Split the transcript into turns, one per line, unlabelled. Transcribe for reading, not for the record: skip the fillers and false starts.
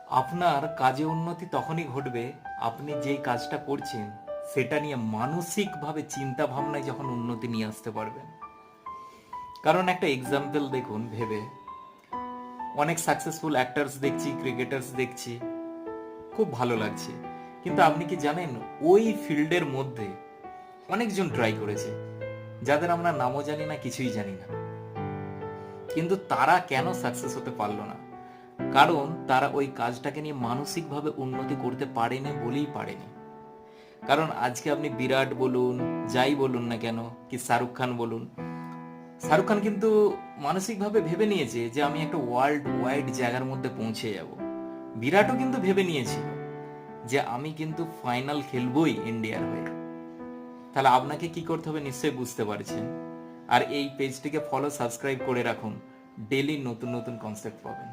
আপনার কাজে উন্নতি তখনই ঘটবে আপনি যেই কাজটা করছেন সেটা নিয়ে মানসিকভাবে চিন্তা ভাবনায় যখন উন্নতি নিয়ে আসতে পারবেন। কারণ একটা এক্সাম্পল দেখুন ভেবে, অনেক সাকসেসফুল অ্যাক্টার্স দেখছি, ক্রিকেটার্স দেখছি, খুব ভালো লাগছে, কিন্তু আপনি কি জানেন ওই ফিল্ডের মধ্যে অনেকজন ট্রাই করেছে যাদের আমরা নামও জানি না, কিছুই জানি না, কিন্তু তারা কেন সাকসেস হতে পারলো না? কারণ তারা ওই কাজটাকে নিয়ে মানসিকভাবে উন্নতি করতে পারেনি বলেই পারেনি। কারণ আজকে আপনি বিরাট বলুন, যাই বলুন না কেন, কি শাহরুখ খান বলুন, শাহরুখ খান কিন্তু মানসিকভাবে ভেবে নিয়েছে যে আমি একটা ওয়ার্ল্ড ওয়াইড জায়গার মধ্যে পৌঁছে যাব। বিরাটও কিন্তু ভেবে নিয়েছিল যে আমি কিন্তু ফাইনাল খেলবই ইন্ডিয়ার হয়ে। তাহলে আপনাকে কি করতে হবে নিশ্চয়ই বুঝতে পারছেন। আর এই পেজটিকে ফলো সাবস্ক্রাইব করে রাখুন, ডেলি নতুন নতুন কনসেপ্ট পাবেন।